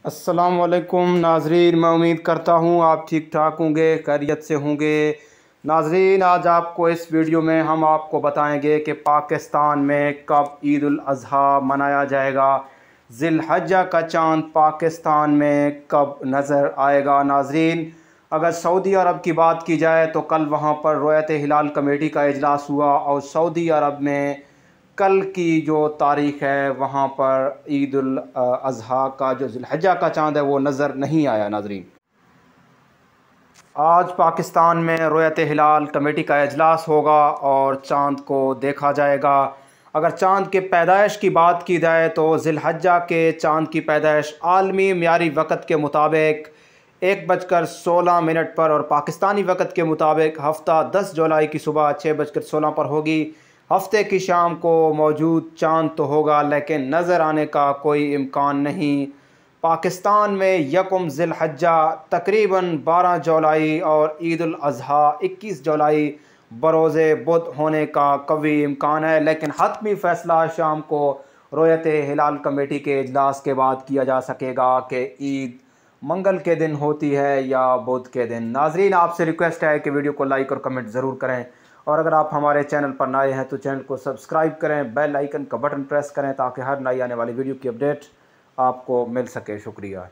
अस्सलाम वालेकुम नाजरीन, मैं उम्मीद करता हूँ आप ठीक ठाक होंगे, खैरियत से होंगे। नाजरीन, आज आपको इस वीडियो में हम आपको बताएंगे कि पाकिस्तान में कब ईद उल अज़हा मनाया जाएगा, ज़िलहज्जा का चाँद पाकिस्तान में कब नज़र आएगा। नाजरीन, अगर सऊदी अरब की बात की जाए तो कल वहाँ पर रुयत हिलाल कमेटी का इजलास हुआ और सऊदी अरब में कल की जो तारीख़ है वहाँ पर ईद उल अज़हा का जो ज़िलहज्जा का चाँद है वो नज़र नहीं आया। नाजरीन, आज पाकिस्तान में रुयत हिलाल कमेटी का इजलास होगा और चाँद को देखा जाएगा। अगर चाँद के पैदाइश की बात की जाए तो ज़िलहज्जा के चाँद की पैदाइश आलमी म्यारी वक़्त के मुताबिक 1:16 पर और पाकिस्तानी वक़्त के मुताबिक हफ़्ता 10 जुलाई की सुबह 6:16 पर होगी। हफ्ते की शाम को मौजूद चाँद तो होगा लेकिन नज़र आने का कोई इम्कान नहीं। पाकिस्तान में यकम ज़िलहज्जा तकरीबन 12 जुलाई और ईद उल अज़हा 21 जुलाई बरोज़े बुध होने का कवी इम्कान है, लेकिन हतमी फ़ैसला शाम को रुयत हिलाल कमेटी के इजलास के बाद किया जा सकेगा कि ईद मंगल के दिन होती है या बुध के दिन। नाजरीन, आपसे रिक्वेस्ट है कि वीडियो को लाइक और कमेंट ज़रूर करें, और अगर आप हमारे चैनल पर नए हैं तो चैनल को सब्सक्राइब करें, बेल आइकन का बटन प्रेस करें ताकि हर नई आने वाली वीडियो की अपडेट आपको मिल सके। शुक्रिया।